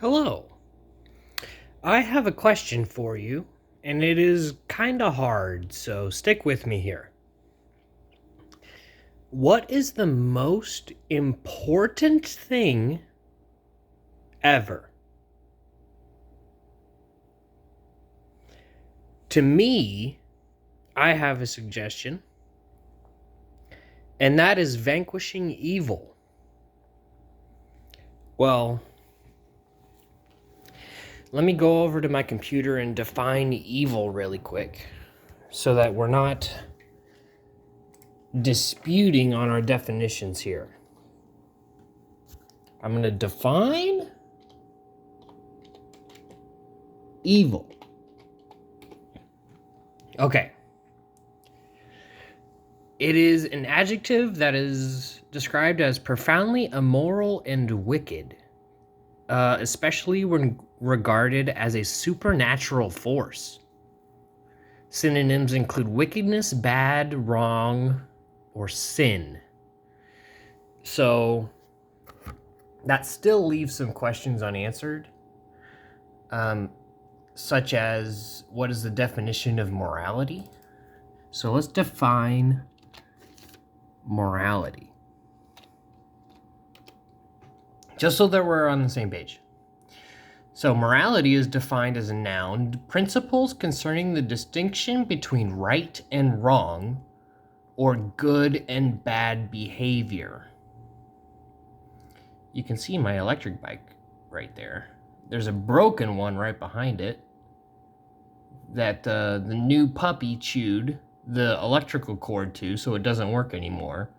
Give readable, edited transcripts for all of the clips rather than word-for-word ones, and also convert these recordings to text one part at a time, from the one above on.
Hello. I have a question for you, and it is kind of hard, so stick with me here. What is the most important thing ever? To me, I have a suggestion, and that is vanquishing evil. Well, let me go over to my computer and define evil really quick so that we're not disputing on our definitions here. I'm going to define evil. Okay. It is an adjective that is described as profoundly immoral and wicked, especially when regarded as a supernatural force. Synonyms include wickedness, bad, wrong, or sin. So that still leaves some questions unanswered, such as what is the definition of morality? So let's define morality, just so that we're on the same page. So morality is defined as a noun, principles concerning the distinction between right and wrong, or good and bad behavior. You can see my electric bike right there. There's a broken one right behind it that the new puppy chewed the electrical cord to, so it doesn't work anymore.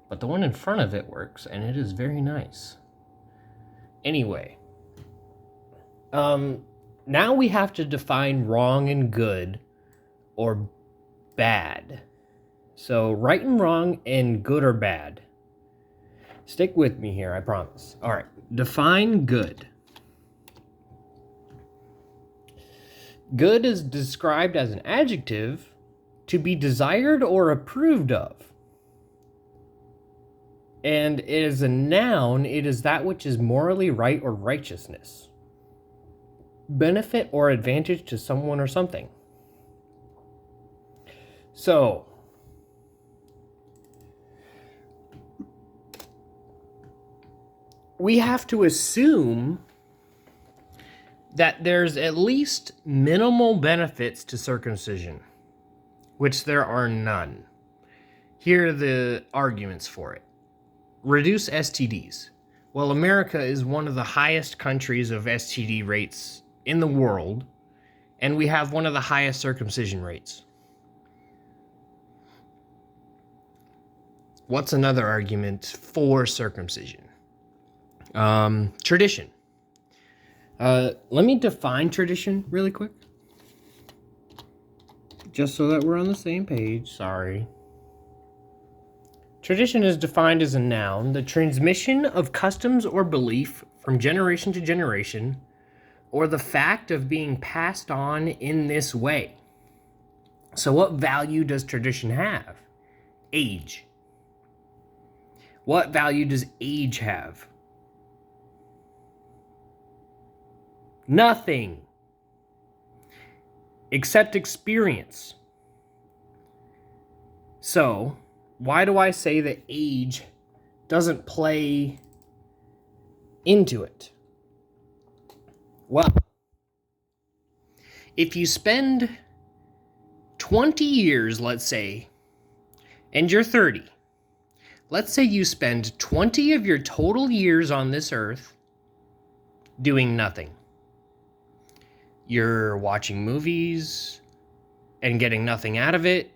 But the one in front of it works, and it is very nice. Anyway, now we have to define wrong and good, or bad. So right and wrong and good or bad. Stick with me here, I promise. All right, define good. Good is described as an adjective to be desired or approved of. And it is a noun, it is that which is morally right or righteousness, benefit or advantage to someone or something. So, we have to assume that there's at least minimal benefits to circumcision, which there are none. Here are the arguments for it. Reduce STDs. Well, America is one of the highest countries of STD rates in the world, and we have one of the highest circumcision rates. What's another argument for circumcision? Tradition. Let me define tradition really quick, just so that we're on the same page. Sorry. Tradition is defined as a noun, the transmission of customs or belief from generation to generation, or the fact of being passed on in this way. So what value does tradition have? Age. What value does age have? Nothing. Except experience. So, why do I say that age doesn't play into it? Well, if you spend 20 years, let's say, and you're 30, let's say you spend 20 of your total years on this earth doing nothing. You're watching movies and getting nothing out of it.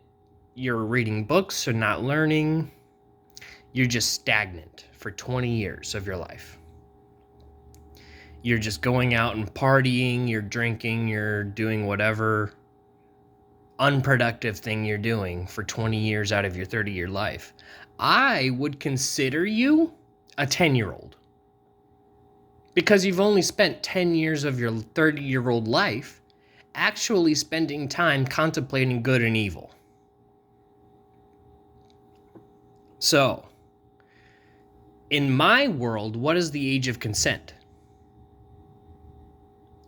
You're reading books and not learning. You're just stagnant for 20 years of your life. You're just going out and partying, you're drinking, you're doing whatever unproductive thing you're doing for 20 years out of your 30-year life. I would consider you a 10-year-old. Because you've only spent 10 years of your 30-year-old life actually spending time contemplating good and evil. So, in my world, what is the age of consent?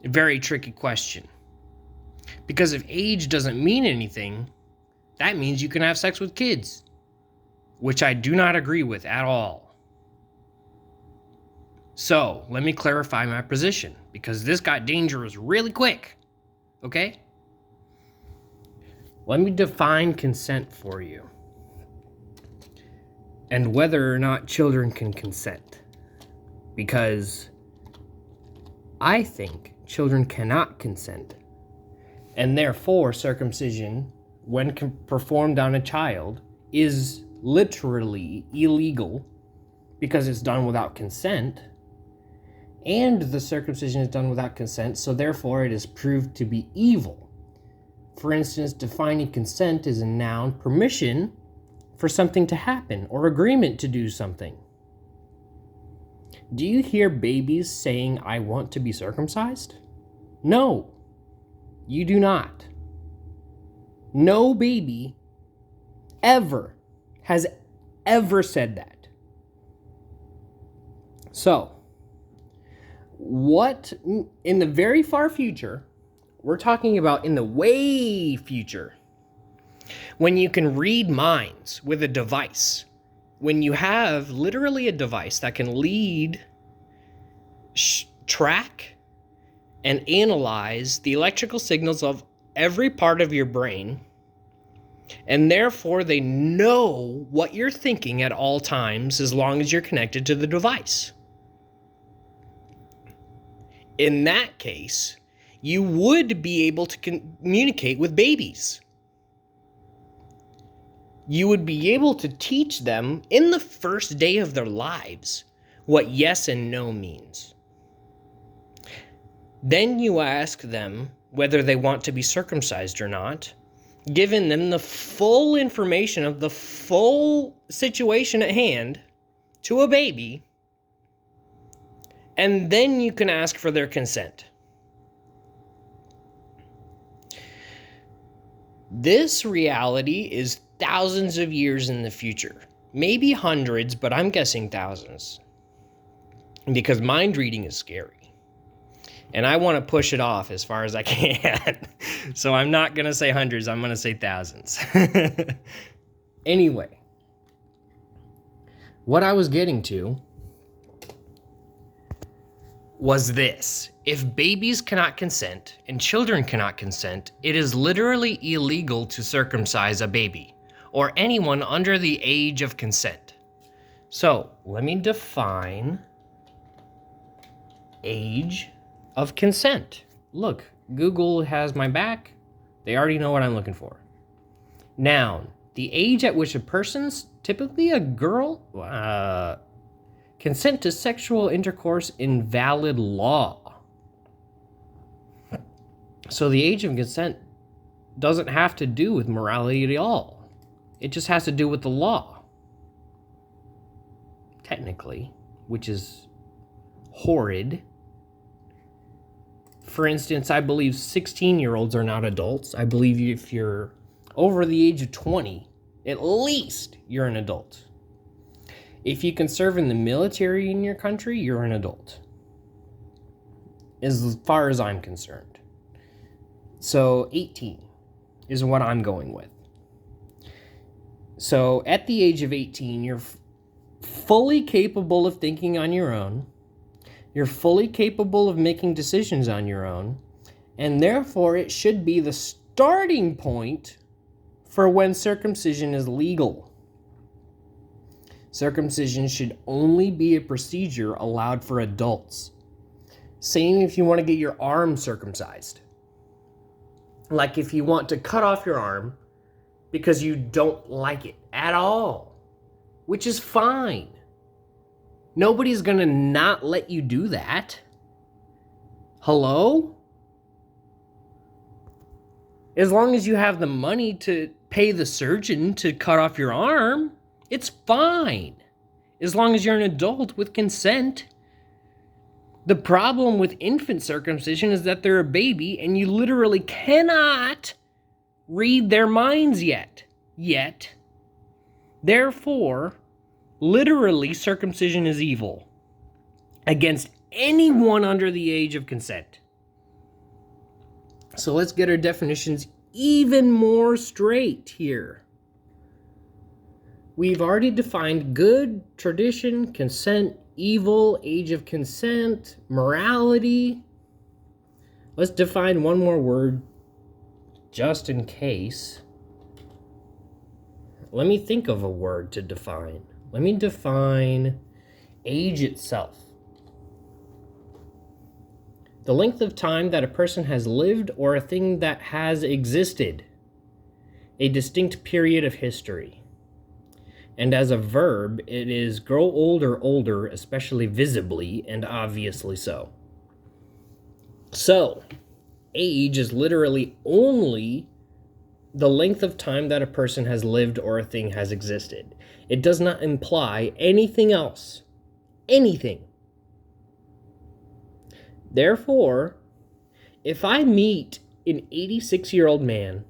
A very tricky question. Because if age doesn't mean anything, that means you can have sex with kids, which I do not agree with at all. So, let me clarify my position, because this got dangerous really quick. Okay? Let me define consent for you, and whether or not children can consent. Because I think children cannot consent, and therefore circumcision, when performed on a child, is literally illegal because it's done without consent, and the circumcision is done without consent, so therefore it is proved to be evil. For instance, defining consent is a noun, permission for something to happen or agreement to do something. Do you hear babies saying, "I want to be circumcised"? No, you do not. No baby has ever said that. So, what in the very far future, we're talking about in the way future, when you can read minds with a device, when you have literally a device that can lead, track, and analyze the electrical signals of every part of your brain, and therefore they know what you're thinking at all times as long as you're connected to the device. In that case, you would be able to communicate with babies. You would be able to teach them in the first day of their lives what yes and no means. Then you ask them whether they want to be circumcised or not, giving them the full information of the full situation at hand to a baby, and then you can ask for their consent. This reality is thousands of years in the future. Maybe hundreds, but I'm guessing thousands. Because mind reading is scary. And I want to push it off as far as I can. So I'm not going to say hundreds, I'm going to say thousands. Anyway, what I was getting to was this. If babies cannot consent and children cannot consent, it is literally illegal to circumcise a baby or anyone under the age of consent. So let me define age of consent. Look, Google has my back. They already know what I'm looking for. Noun, the age at which a person's, typically a girl, consent to sexual intercourse in valid law. So the age of consent doesn't have to do with morality at all. It just has to do with the law. Technically, which is horrid. For instance, I believe 16-year-olds are not adults. I believe if you're over the age of 20, at least you're an adult. If you can serve in the military in your country, you're an adult. As far as I'm concerned. So 18 is what I'm going with. So at the age of 18, you're fully capable of thinking on your own. You're fully capable of making decisions on your own. And therefore, it should be the starting point for when circumcision is legal. Circumcision should only be a procedure allowed for adults. Same if you want to get your arm circumcised. Like if you want to cut off your arm because you don't like it at all, which is fine. Nobody's going to not let you do that. Hello? As long as you have the money to pay the surgeon to cut off your arm, it's fine. As long as you're an adult with consent. The problem with infant circumcision is that they're a baby and you literally cannot read their minds yet. Therefore, literally, circumcision is evil against anyone under the age of consent. So let's get our definitions even more straight here. We've already defined good, tradition, consent, evil, age of consent, morality. Let's define one more word just in case. Let me think of a word to define. Let me define age itself. The length of time that a person has lived or a thing that has existed. A distinct period of history. And as a verb, it is grow older, especially visibly and obviously so. So, age is literally only the length of time that a person has lived or a thing has existed. It does not imply anything else. Anything. Therefore, if I meet an 86-year-old man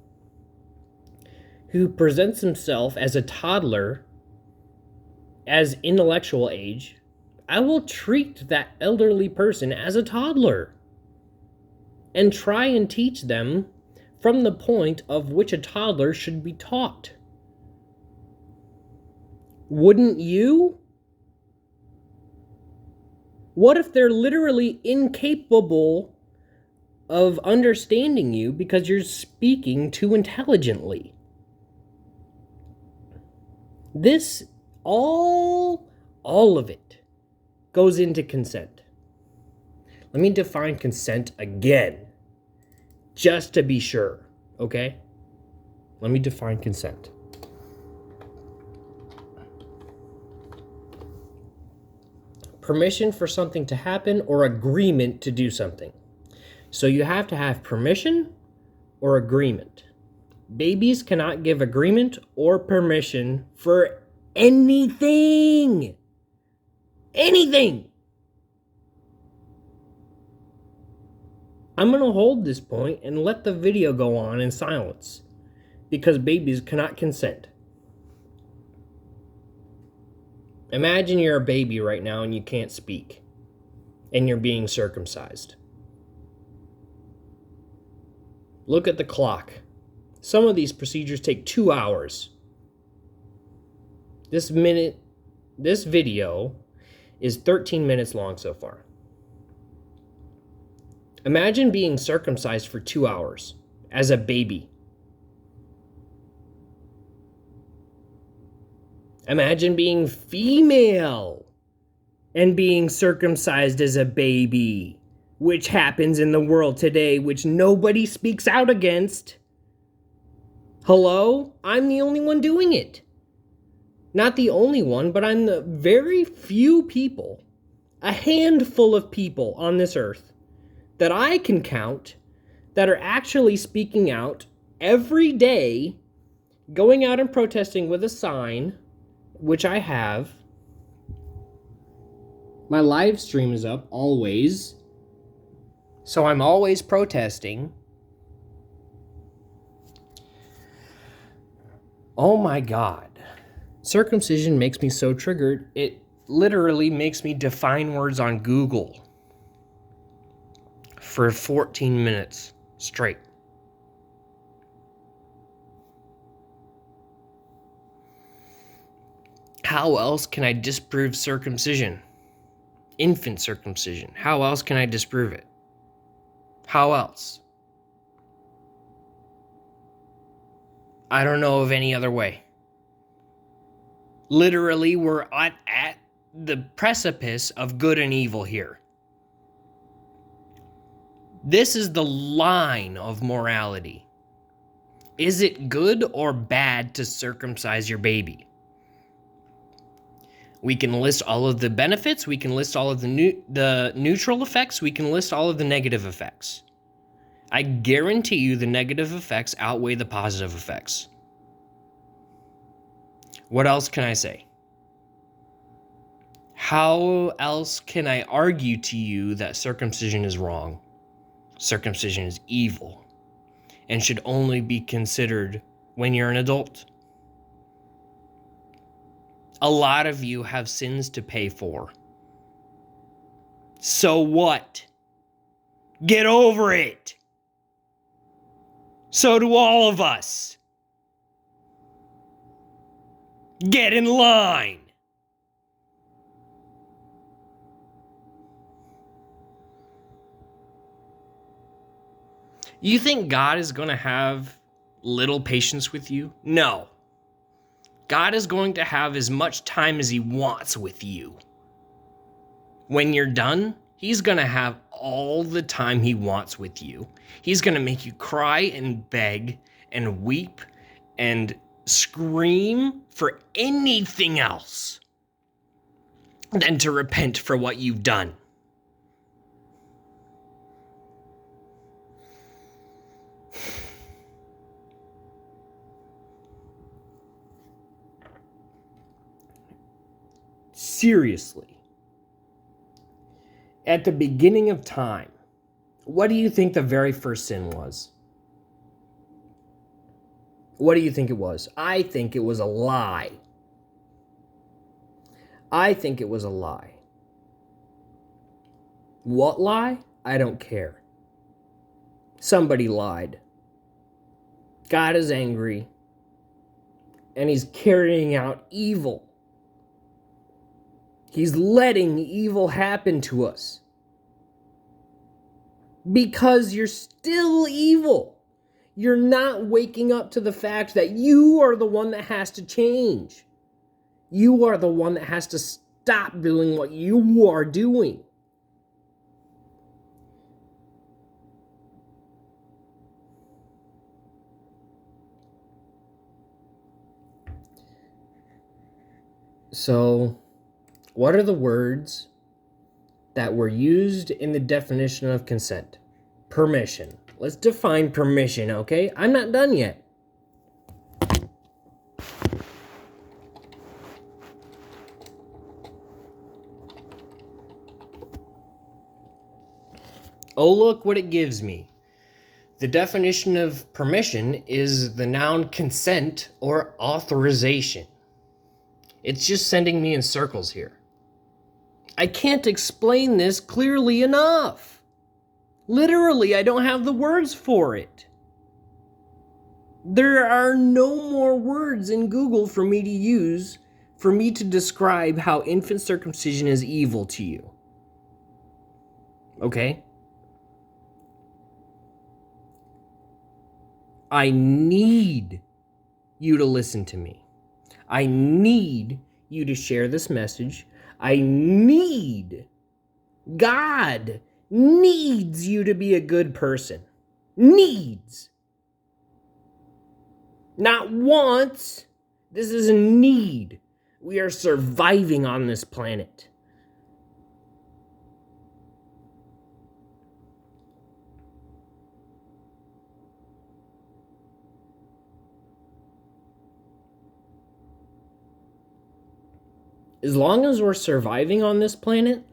who presents himself as a toddler, as intellectual age, I will treat that elderly person as a toddler and try and teach them from the point of which a toddler should be taught. Wouldn't you? What if they're literally incapable of understanding you because you're speaking too intelligently? This, all of it goes into consent. Let me define consent again, just to be sure, okay? Let me define consent. Permission for something to happen or agreement to do something. So you have to have permission or agreement. Babies cannot give agreement or permission for anything. Anything. I'm going to hold this point and let the video go on in silence because babies cannot consent. Imagine you're a baby right now and you can't speak and you're being circumcised. Look at the clock. Some of these procedures take 2 hours. This video is 13 minutes long so far. Imagine being circumcised for 2 hours as a baby. Imagine being female and being circumcised as a baby, which happens in the world today, which nobody speaks out against. Hello? I'm the only one doing it. Not the only one, but I'm the very few people, a handful of people on this earth that I can count that are actually speaking out every day, going out and protesting with a sign, which I have. My live stream is up always, so I'm always protesting. Oh my God. Circumcision makes me so triggered, it literally makes me define words on Google for 14 minutes straight. How else can I disprove circumcision? Infant circumcision. How else can I disprove it? How else? I don't know of any other way. Literally, we're at the precipice of good and evil here. This is the line of morality. Is it good or bad to circumcise your baby? We can list all of the benefits, we can list all of the neutral effects, we can list all of the negative effects. I guarantee you the negative effects outweigh the positive effects. What else can I say? How else can I argue to you that circumcision is wrong? Circumcision is evil and should only be considered when you're an adult. A lot of you have sins to pay for. So what? Get over it. So do all of us. Get in line. You think God is going to have little patience with you? No. God is going to have as much time as he wants with you. When you're done, he's going to have all the time he wants with you. He's going to make you cry and beg and weep and scream for anything else than to repent for what you've done. Seriously. At the beginning of time, what do you think the very first sin was? What do you think it was? I think it was a lie. I think it was a lie. What lie? I don't care. Somebody lied. God is angry, and he's carrying out evil. He's letting evil happen to us. Because you're still evil. You're not waking up to the fact that you are the one that has to change. You are the one that has to stop doing what you are doing. So, what are the words that were used in the definition of consent? Permission. Let's define permission, okay? I'm not done yet. Oh, look what it gives me. The definition of permission is the noun consent or authorization. It's just sending me in circles here. I can't explain this clearly enough. Literally, I don't have the words for it. There are no more words in Google for me to use for me to describe how infant circumcision is evil to you. Okay? I need you to listen to me. I need you to share this message. God needs you to be a good person. Needs. Not wants. This is a need. We are surviving on this planet. As long as we're surviving on this planet,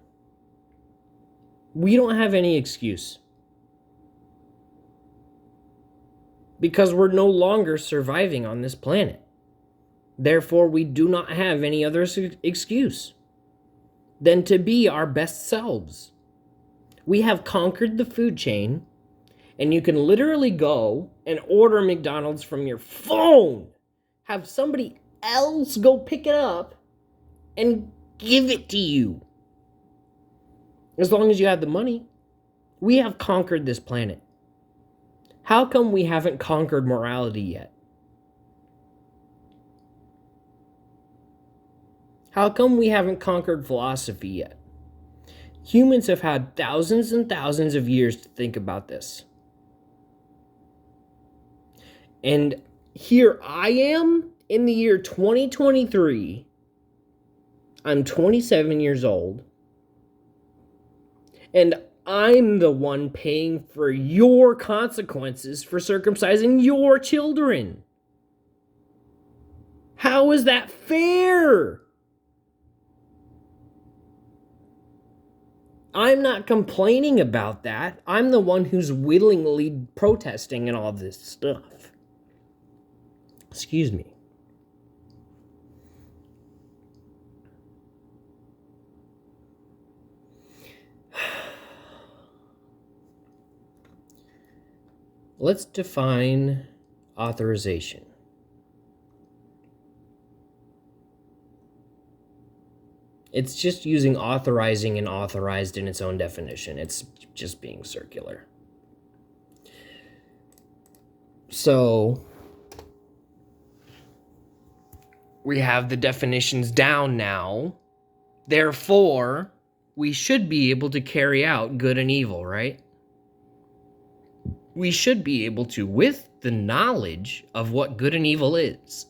we don't have any excuse. Because we're no longer surviving on this planet. Therefore, we do not have any other excuse than to be our best selves. We have conquered the food chain, and you can literally go and order McDonald's from your phone. Have somebody else go pick it up and give it to you. As long as you have the money, we have conquered this planet. How come we haven't conquered morality yet? How come we haven't conquered philosophy yet? Humans have had thousands and thousands of years to think about this. And here I am in the year 2023. I'm 27 years old. And I'm the one paying for your consequences for circumcising your children. How is that fair? I'm not complaining about that. I'm the one who's willingly protesting and all this stuff. Excuse me. Let's define authorization. It's just using authorizing and authorized in its own definition. It's just being circular. So we have the definitions down now. Therefore, we should be able to carry out good and evil, right? We should be able to, with the knowledge of what good and evil is,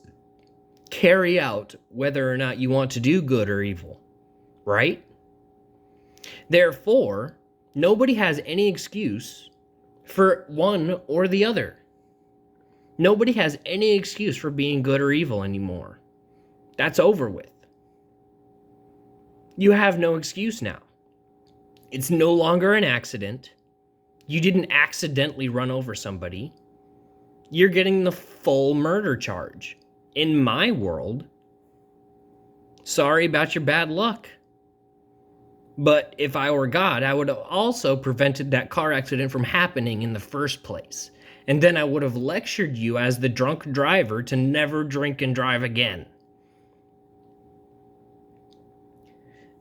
carry out whether or not you want to do good or evil, right? Therefore, nobody has any excuse for one or the other. Nobody has any excuse for being good or evil anymore. That's over with. You have no excuse now. It's no longer an accident. You didn't accidentally run over somebody. You're getting the full murder charge. In my world, sorry about your bad luck. But if I were God, I would have also prevented that car accident from happening in the first place. And then I would have lectured you as the drunk driver to never drink and drive again.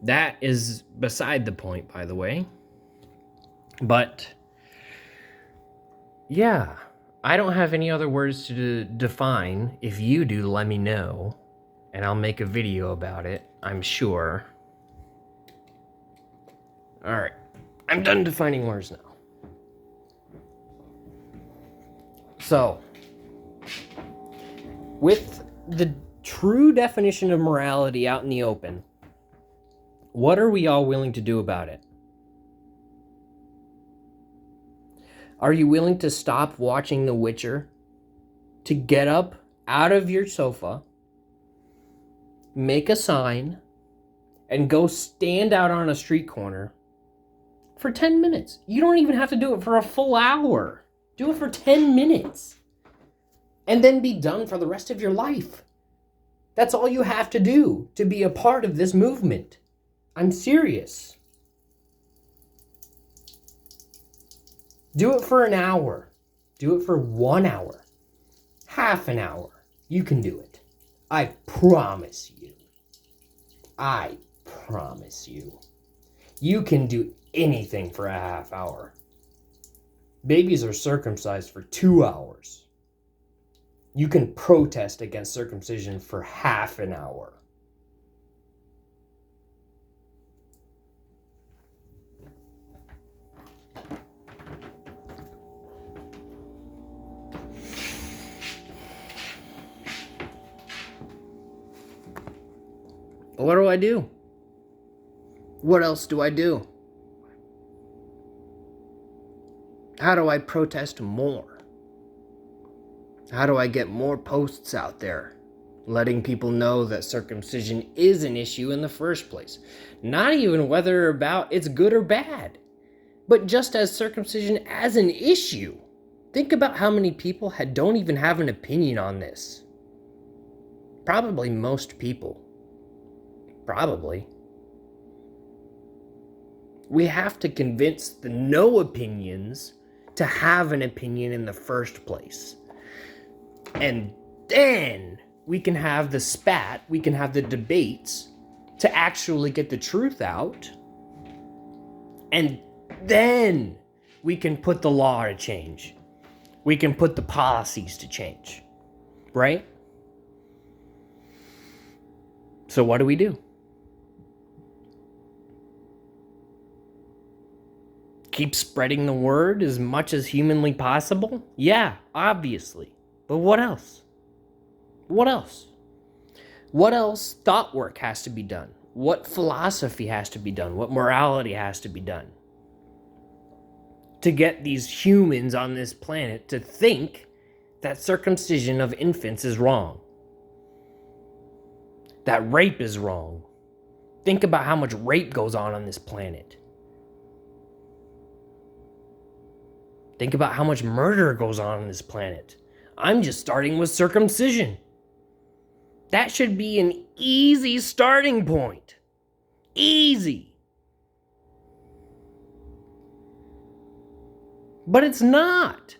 That is beside the point, by the way. But yeah, I don't have any other words to define. If you do, let me know, and I'll make a video about it, I'm sure. All right, I'm done defining words now. So, with the true definition of morality out in the open, what are we all willing to do about it? Are you willing to stop watching The Witcher, to get up out of your sofa, make a sign, and go stand out on a street corner for 10 minutes? You don't even have to do it for a full hour. Do it for 10 minutes. And then be done for the rest of your life. That's all you have to do to be a part of this movement. I'm serious. Do it for an hour. Do it for 1 hour. Half an hour. You can do it. I promise you. I promise you. You can do anything for a half hour. Babies are circumcised for 2 hours. You can protest against circumcision for half an hour. What do I do? What else do I do? How do I protest more? How do I get more posts out there, letting people know that circumcision is an issue in the first place? Not even whether about it's good or bad, but just as circumcision as an issue. Think about how many people don't even have an opinion on this. Probably most people. Probably. We have to convince the no opinions to have an opinion in the first place. And then we can have the spat, we can have the debates to actually get the truth out. And then we can put the law to change. We can put the policies to change. Right? So what do? Keep spreading the word as much as humanly possible? Yeah, obviously. But what else? What else? What else thought work has to be done? What philosophy has to be done? What morality has to be done? To get these humans on this planet to think that circumcision of infants is wrong. That rape is wrong. Think about how much rape goes on this planet. Think about how much murder goes on this planet. I'm just starting with circumcision. That should be an easy starting point. Easy. But it's not.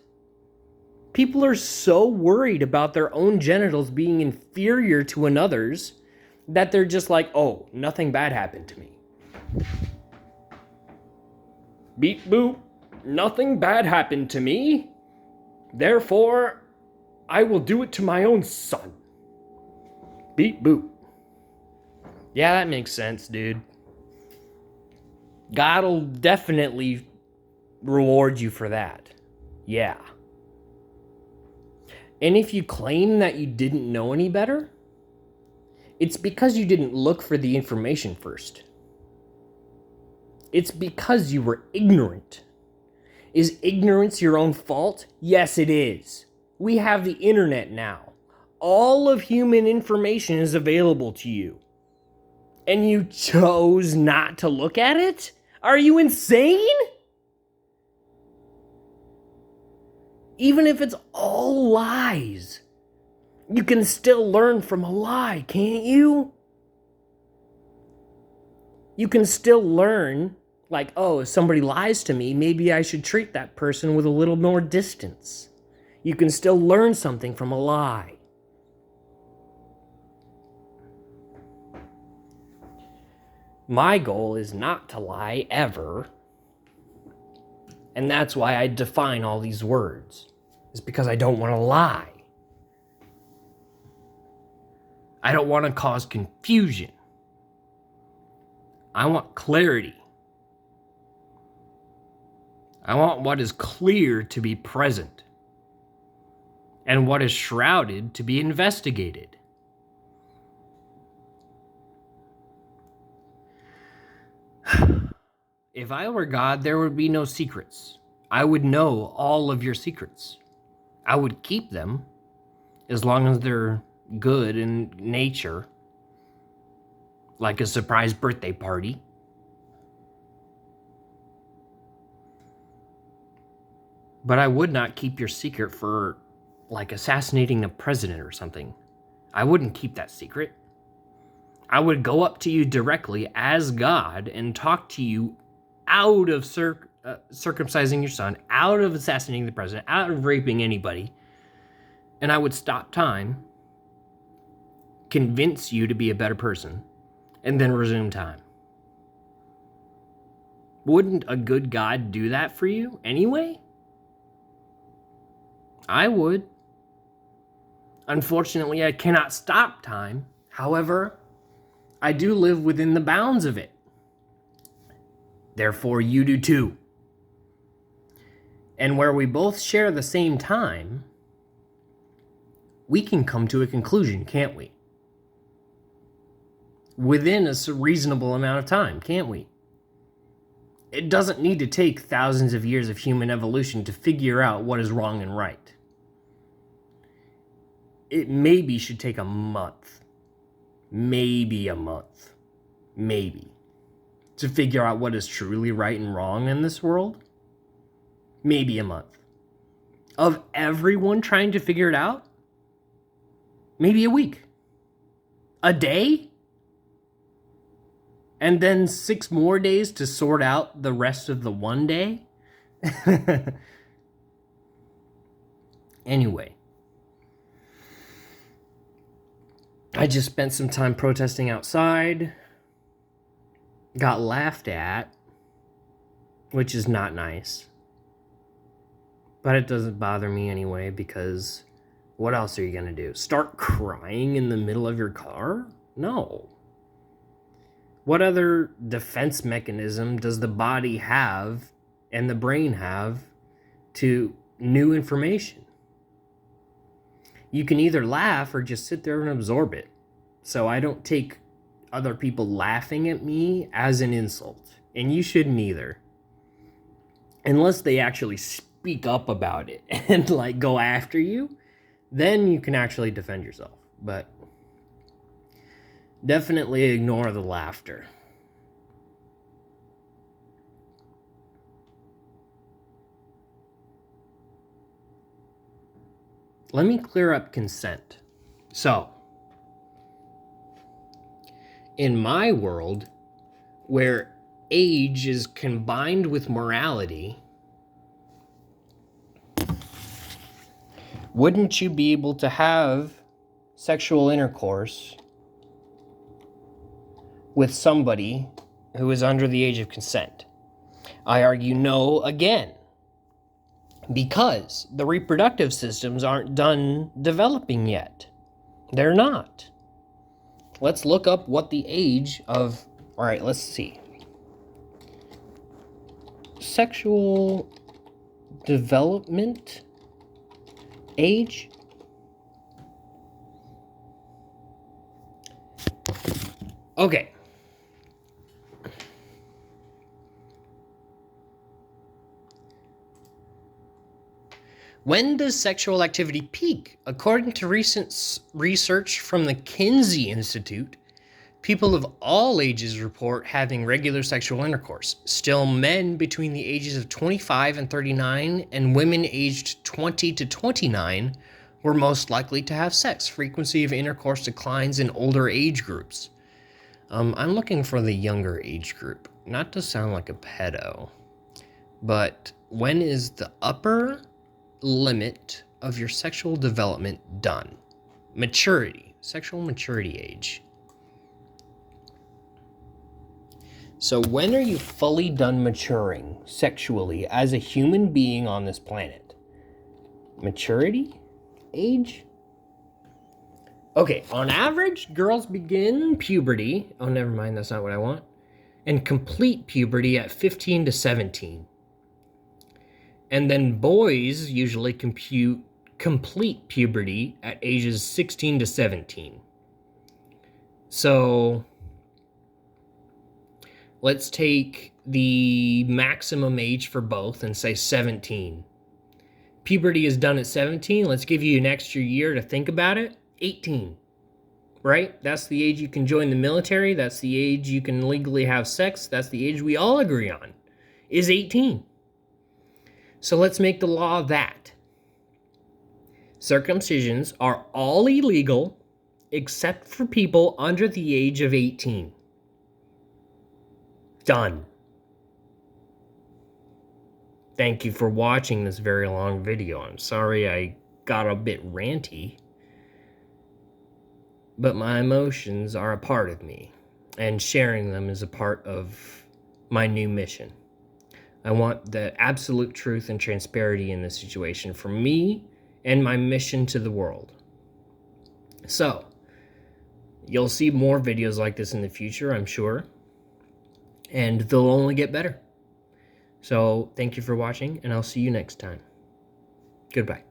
People are so worried about their own genitals being inferior to another's that they're just like, oh, nothing bad happened to me. Beep boop, nothing bad happened to me. Therefore, I will do it to my own son. Beep boop. Yeah, that makes sense, dude. God will definitely reward you for that. Yeah. And if you claim that you didn't know any better, it's because you didn't look for the information first. It's because you were ignorant. Is ignorance your own fault? Yes, it is. We have the internet now. All of human information is available to you. And you chose not to look at it? Are you insane? Even if it's all lies, you can still learn from a lie, can't you? You can still learn, like, oh, if somebody lies to me, maybe I should treat that person with a little more distance. You can still learn something from a lie. My goal is not to lie ever. And that's why I define all these words. It's because I don't want to lie. I don't want to cause confusion. I want clarity. I want what is clear to be present, and what is shrouded to be investigated. If I were God, there would be no secrets. I would know all of your secrets. I would keep them as long as they're good in nature, like a surprise birthday party. But I would not keep your secret for, like, assassinating the president or something. I wouldn't keep that secret. I would go up to you directly as God and talk to you out of circumcising your son, out of assassinating the president, out of raping anybody. And I would stop time, convince you to be a better person, and then resume time. Wouldn't a good God do that for you anyway? I would. Unfortunately, I cannot stop time. However, I do live within the bounds of it. Therefore, you do too. And where we both share the same time, we can come to a conclusion, can't we? Within a reasonable amount of time, can't we? It doesn't need to take thousands of years of human evolution to figure out what is wrong and right. It maybe should take a month. Maybe a month. Maybe. To figure out what is truly right and wrong in this world. Maybe a month. Of everyone trying to figure it out, maybe a week. A day? And then 6 more days to sort out the rest of the one day? Anyway. I just spent some time protesting outside. Got laughed at, which is not nice. But it doesn't bother me anyway, because what else are you going to do? Start crying in the middle of your car? No. What other defense mechanism does the body have and the brain have to new information? You can either laugh or just sit there and absorb it. So I don't take other people laughing at me as an insult. And you shouldn't either. Unless they actually speak up about it and like go after you, then you can actually defend yourself. But definitely ignore the laughter. Let me clear up consent. So, in my world, where age is combined with morality, Wouldn't you be able to have sexual intercourse with somebody who is under the age of consent? I argue no again, because the reproductive systems aren't done developing yet. They're not. Let's look up what the age of... All right, let's see. Sexual development age. Okay. When does sexual activity peak? According to recent research from the Kinsey Institute, people of all ages report having regular sexual intercourse. Still, men between the ages of 25 and 39 and women aged 20 to 29 were most likely to have sex. Frequency of intercourse declines in older age groups. I'm looking for the younger age group. Not to sound like a pedo, but when is the upper limit of your sexual development done? Maturity, sexual maturity age. So when are you fully done maturing sexually as a human being on this planet? Maturity age? Okay, on average, girls begin puberty. Oh, never mind, that's not what I want. And complete puberty at 15 to 17. And then boys usually complete puberty at ages 16 to 17. So let's take the maximum age for both and say 17. Puberty is done at 17. Let's give you an extra year to think about it. 18, right? That's the age you can join the military. That's the age you can legally have sex. That's the age we all agree on, is 18. So let's make the law that circumcisions are all illegal except for people under the age of 18. Done. Thank you for watching this very long video. I'm sorry I got a bit ranty, but my emotions are a part of me, and sharing them is a part of my new mission. I want the absolute truth and transparency in this situation for me and my mission to the world. So, you'll see more videos like this in the future, I'm sure, and they'll only get better. So, thank you for watching, and I'll see you next time. Goodbye.